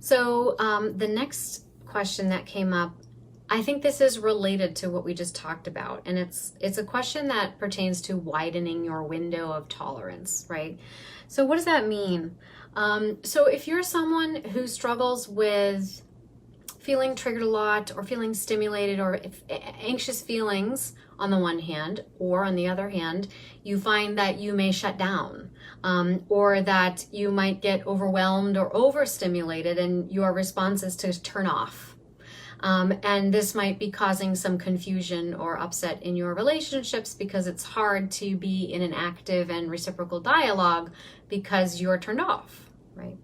So the next question that came up, I think this is related to what we just talked about, and it's a question that pertains to widening your window of tolerance, right? So what does that mean? So if you're someone who struggles with feeling triggered a lot or feeling stimulated or anxious feelings on the one hand, or on the other hand, you find that you may shut down, or that you might get overwhelmed or overstimulated and your response is to turn off. And this might be causing some confusion or upset in your relationships because it's hard to be in an active and reciprocal dialogue because you're turned off, right?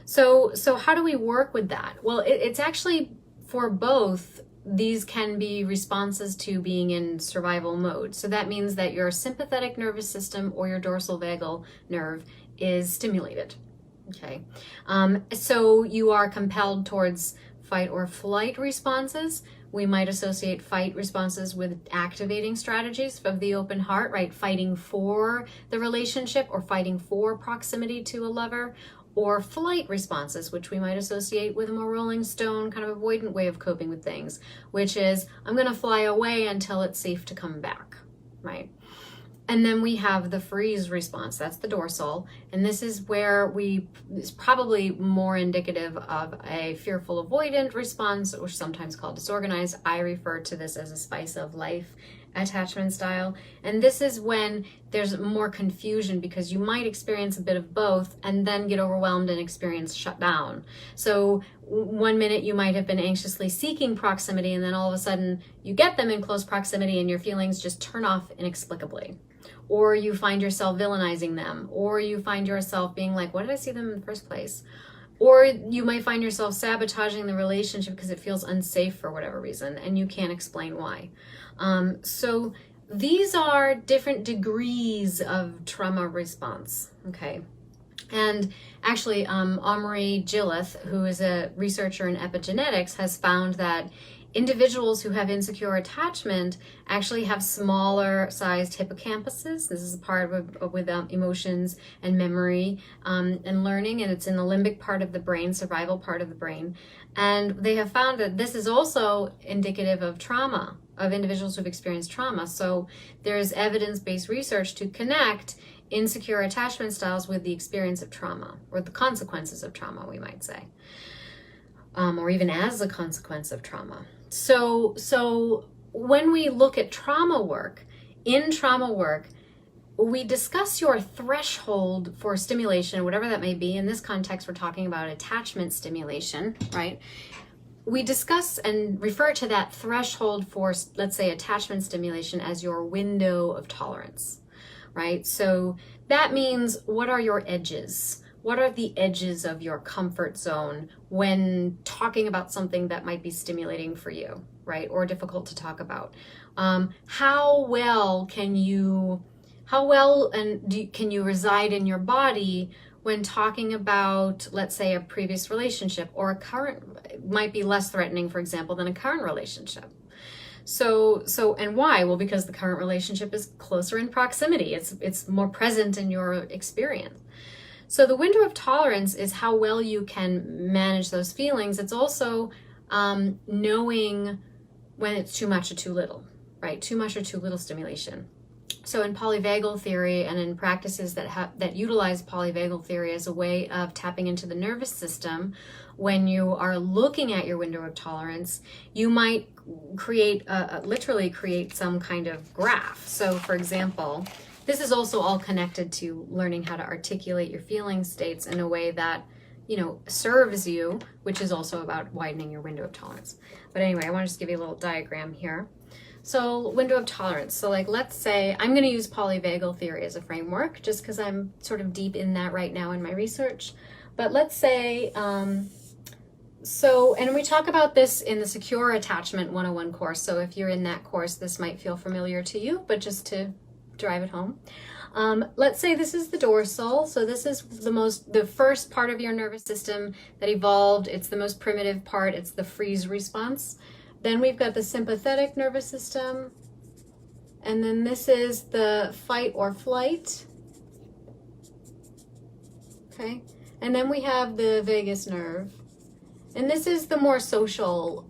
So how do we work with that? Well, it's actually for both. These can be responses to being in survival mode. So that means that your sympathetic nervous system or your dorsal vagal nerve is stimulated. Okay. So you are compelled towards fight or flight responses. We might associate fight responses with activating strategies of the open heart, right? Fighting for the relationship or fighting for proximity to a lover, or flight responses, which we might associate with a more rolling stone, kind of avoidant way of coping with things, which is, I'm going to fly away until it's safe to come back, right? And then we have the freeze response, that's the dorsal, and this is where it's probably more indicative of a fearful-avoidant response, or sometimes called disorganized. I refer to this as a spice of life attachment style. And this is when there's more confusion because you might experience a bit of both and then get overwhelmed and experience shutdown. So one minute you might have been anxiously seeking proximity and then all of a sudden you get them in close proximity and your feelings just turn off inexplicably. Or you find yourself villainizing them, or you find yourself being like, why did I see them in the first place? Or you might find yourself sabotaging the relationship because it feels unsafe for whatever reason and you can't explain why. So these are different degrees of trauma response, okay? And actually, Omri Gillith, who is a researcher in epigenetics, has found that individuals who have insecure attachment actually have smaller sized hippocampuses. This is a part with emotions and memory and learning, and it's in the limbic part of the brain, survival part of the brain. And they have found that this is also indicative of trauma, of individuals who've experienced trauma. So there's evidence-based research to connect insecure attachment styles with the experience of trauma, or the consequences of trauma, we might say, or even as a consequence of trauma. So when we look at trauma work, in trauma work, we discuss your threshold for stimulation, whatever that may be. In this context, we're talking about attachment stimulation, right? We discuss and refer to that threshold for, let's say, attachment stimulation as your window of tolerance, right? So that means, what are your edges? What are the edges of your comfort zone when talking about something that might be stimulating for you, right? Or difficult to talk about? How well can you reside in your body when talking about, let's say, a previous relationship, or a current, might be less threatening, for example, than a current relationship? So, and why? Well, because the current relationship is closer in proximity. It's more present in your experience. So the window of tolerance is how well you can manage those feelings. It's also knowing when it's too much or too little, right? Too much or too little stimulation. So in polyvagal theory and in practices that utilize polyvagal theory as a way of tapping into the nervous system, when you are looking at your window of tolerance, you might literally create some kind of graph. So for example, this is also all connected to learning how to articulate your feeling states in a way that, serves you, which is also about widening your window of tolerance. But anyway, I want to just give you a little diagram here. So window of tolerance. So like, let's say I'm going to use polyvagal theory as a framework just because I'm sort of deep in that right now in my research. But let's say, and we talk about this in the Secure Attachment 101 course. So if you're in that course, this might feel familiar to you, but just to drive it home. Let's say this is the dorsal. So this is the first part of your nervous system that evolved. It's the most primitive part. It's the freeze response. Then we've got the sympathetic nervous system. And then this is the fight or flight. Okay. And then we have the vagus nerve. And this is the more social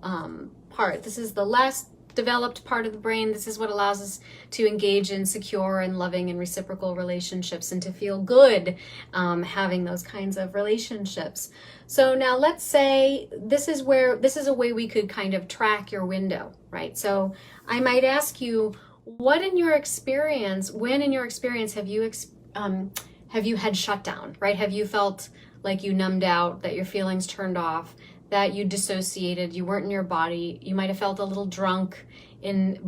part. This is the less developed part of the brain. This is what allows us to engage in secure and loving and reciprocal relationships and to feel good having those kinds of relationships. So now let's say this is a way we could kind of track your window, right? So I might ask you, when in your experience have you had shutdown, right? Have you felt like you numbed out, that your feelings turned off, that you dissociated, you weren't in your body, you might have felt a little drunk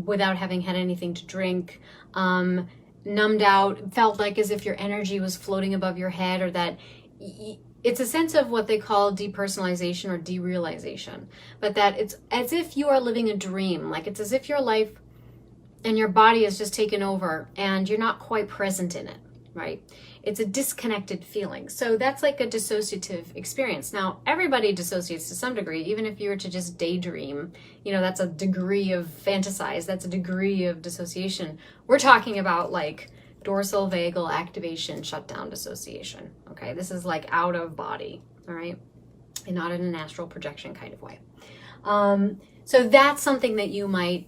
without having had anything to drink, numbed out, felt like as if your energy was floating above your head, or that it's a sense of what they call depersonalization or derealization, but that it's as if you are living a dream, like it's as if your life and your body has just taken over and you're not quite present in it, right? It's a disconnected feeling. So that's like a dissociative experience. Now, everybody dissociates to some degree, even if you were to just daydream, that's a degree of fantasize, that's a degree of dissociation. We're talking about like dorsal vagal activation, shutdown dissociation, okay? This is like out of body, all right? And not in an astral projection kind of way. So that's something that you might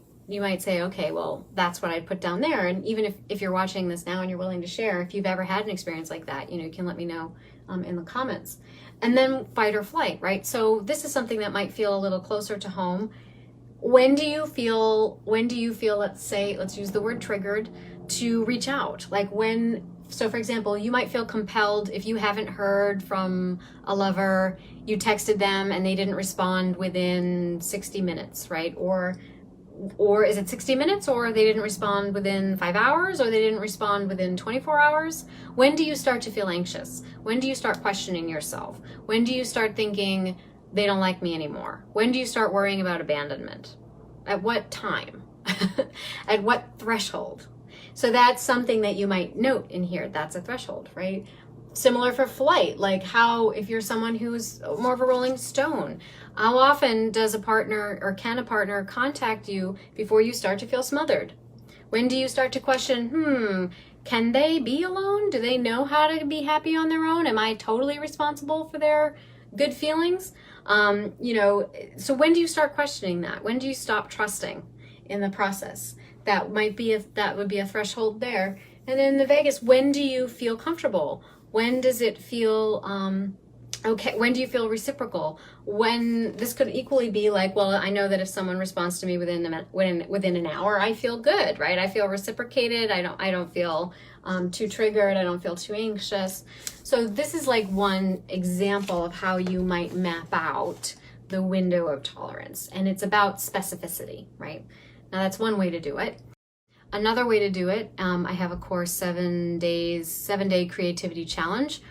say, okay, well, that's what I'd put down there. And even if you're watching this now and you're willing to share, if you've ever had an experience like that, you can let me know in the comments. And then fight or flight, right? So this is something that might feel a little closer to home. When do you feel, let's use the word triggered, to reach out? Like so for example, you might feel compelled, if you haven't heard from a lover, you texted them and they didn't respond within 60 minutes, right? Or is it 60 minutes, or they didn't respond within 5 hours, or they didn't respond within 24 hours? When do you start to feel anxious? When do you start questioning yourself? When do you start thinking they don't like me anymore? When do you start worrying about abandonment? At what time? At what threshold? So that's something that you might note in here. That's a threshold, right? Similar for flight, like if you're someone who's more of a rolling stone, how often does a partner, or can a partner, contact you before you start to feel smothered? When do you start to question, can they be alone? Do they know how to be happy on their own? Am I totally responsible for their good feelings? So when do you start questioning that? When do you stop trusting in the process? That would be a threshold there. And then the vagus, when do you feel comfortable? When does it feel okay? When do you feel reciprocal? When this could equally be like, well, I know that if someone responds to me within an hour, I feel good, right? I feel reciprocated. I don't feel too triggered. I don't feel too anxious. So this is like one example of how you might map out the window of tolerance, and it's about specificity, right? Now that's one way to do it. Another way to do it, I have a course, 7-day creativity challenge.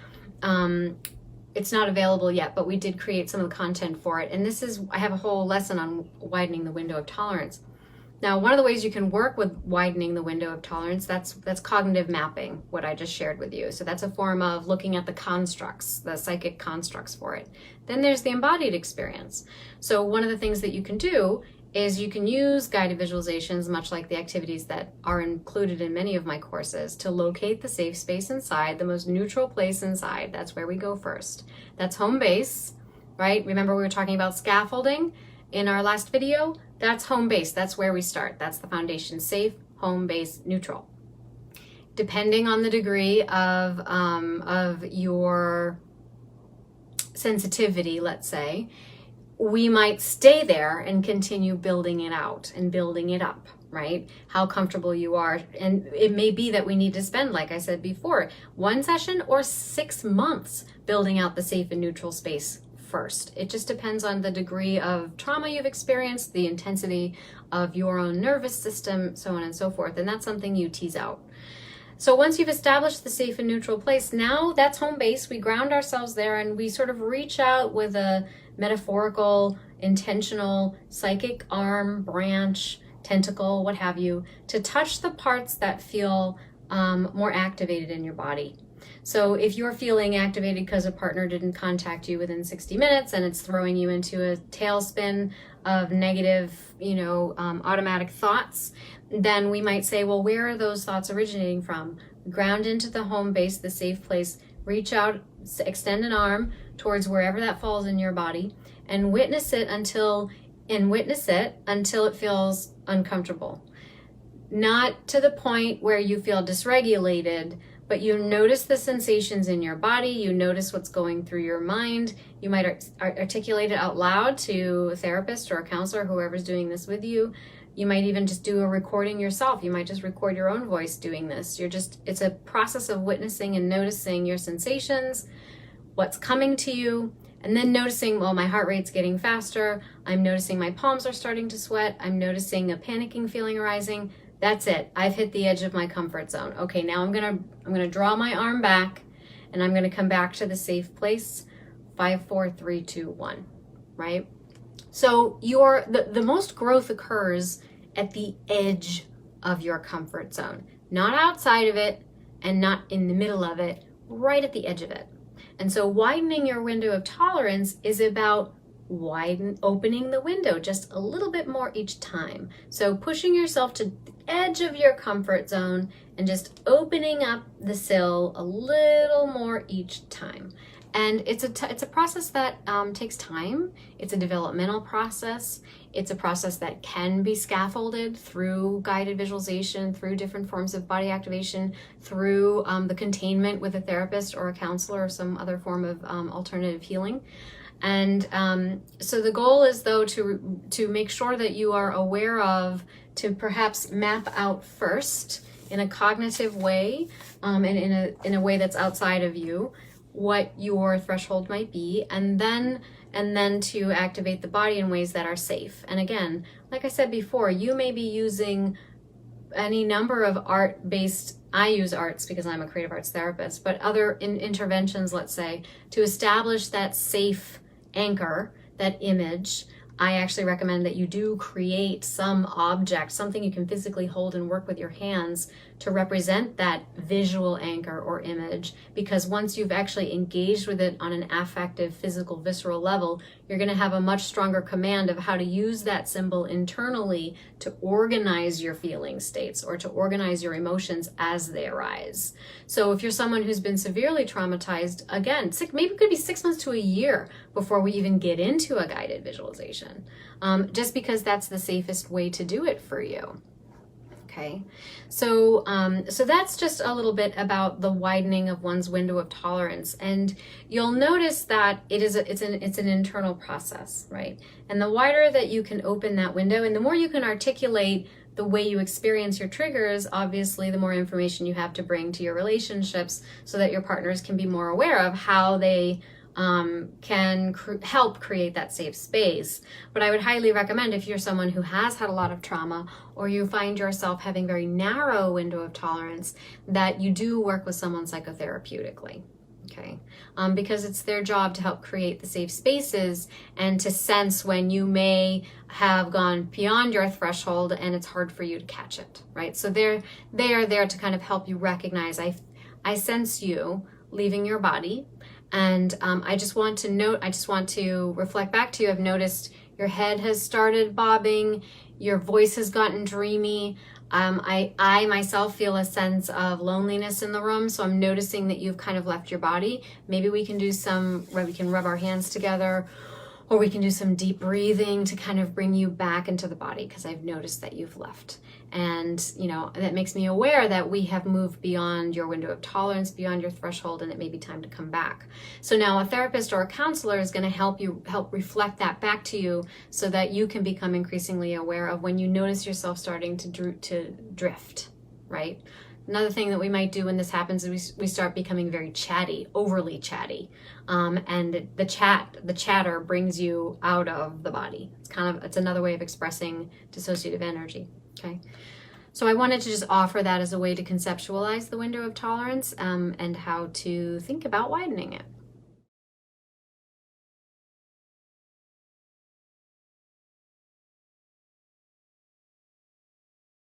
It's not available yet, but we did create some of the content for it. And I have a whole lesson on widening the window of tolerance. Now, one of the ways you can work with widening the window of tolerance, that's cognitive mapping, what I just shared with you. So that's a form of looking at the constructs, the psychic constructs for it. Then there's the embodied experience. So one of the things that you can do is you can use guided visualizations, much like the activities that are included in many of my courses, to locate the safe space inside, the most neutral place inside. That's where we go first. That's home base, right? Remember we were talking about scaffolding in our last video? That's home base. That's where we start. That's the foundation. Safe, home base, neutral. Depending on the degree of your sensitivity, let's say, we might stay there and continue building it out and building it up, right? How comfortable you are. And it may be that we need to spend, like I said before, 1 session or 6 months building out the safe and neutral space first. It just depends on the degree of trauma you've experienced, the intensity of your own nervous system, so on and so forth. And that's something you tease out. So once you've established the safe and neutral place, now that's home base. We ground ourselves there and we sort of reach out with a metaphorical, intentional, psychic arm, branch, tentacle, what have you, to touch the parts that feel more activated in your body. So if you're feeling activated because a partner didn't contact you within 60 minutes and it's throwing you into a tailspin of negative, automatic thoughts, then we might say, well, where are those thoughts originating from? Ground into the home base, the safe place, reach out, extend an arm towards wherever that falls in your body, and witness it until it feels uncomfortable. Not to the point where you feel dysregulated, but you notice the sensations in your body, you notice what's going through your mind. You might articulate it out loud to a therapist or a counselor, whoever's doing this with you. You might even just do a recording yourself. You might just record your own voice doing this. It's a process of witnessing and noticing your sensations, what's coming to you, and then noticing, well, my heart rate's getting faster. I'm noticing my palms are starting to sweat. I'm noticing a panicking feeling arising. That's it. I've hit the edge of my comfort zone. Okay, now I'm gonna draw my arm back, and I'm gonna come back to the safe place. 5, 4, 3, 2, 1. Right? So the most growth occurs at the edge of your comfort zone, not outside of it and not in the middle of it, right at the edge of it. And so widening your window of tolerance is about opening the window just a little bit more each time. So pushing yourself to the edge of your comfort zone and just opening up the sill a little more each time. And it's a process that takes time. It's a developmental process. It's a process that can be scaffolded through guided visualization, through different forms of body activation, through the containment with a therapist or a counselor or some other form of alternative healing. And so the goal is, though, to make sure that you are aware of, to perhaps map out first in a cognitive way and in a way that's outside of you, what your threshold might be, and then to activate the body in ways that are safe. And again, like I said before, you may be using any number of art-based, I use arts because I'm a creative arts therapist, but other interventions, let's say, to establish that safe anchor, that image. I actually recommend that you do create some object, something you can physically hold and work with your hands to represent that visual anchor or image, because once you've actually engaged with it on an affective, physical, visceral level, you're going to have a much stronger command of how to use that symbol internally to organize your feeling states or to organize your emotions as they arise. So if you're someone who's been severely traumatized, again, maybe it could be 6 months to a year before we even get into a guided visualization, just because that's the safest way to do it for you. Okay, so that's just a little bit about the widening of one's window of tolerance, and you'll notice that it's an internal process, right? And the wider that you can open that window, and the more you can articulate the way you experience your triggers, obviously, the more information you have to bring to your relationships, so that your partners can be more aware of how they can help create that safe space. But I would highly recommend, if you're someone who has had a lot of trauma, or you find yourself having very narrow window of tolerance, that you do work with someone psychotherapeutically. Okay, because it's their job to help create the safe spaces and to sense when you may have gone beyond your threshold and it's hard for you to catch it, right? So they are there to kind of help you recognize, I sense you leaving your body. And I just want to reflect back to you. I've noticed your head has started bobbing, your voice has gotten dreamy. I myself feel a sense of loneliness in the room, so I'm noticing that you've kind of left your body. Maybe we can we can rub our hands together, or we can do some deep breathing to kind of bring you back into the body, because I've noticed that you've left. And, that makes me aware that we have moved beyond your window of tolerance, beyond your threshold, and it may be time to come back. So now a therapist or a counselor is going to help reflect that back to you, so that you can become increasingly aware of when you notice yourself starting to drift, right? Another thing that we might do when this happens is we start becoming very chatty, overly chatty. And the chatter brings you out of the body. It's another way of expressing dissociative energy. Okay. So I wanted to just offer that as a way to conceptualize the window of tolerance, and how to think about widening it.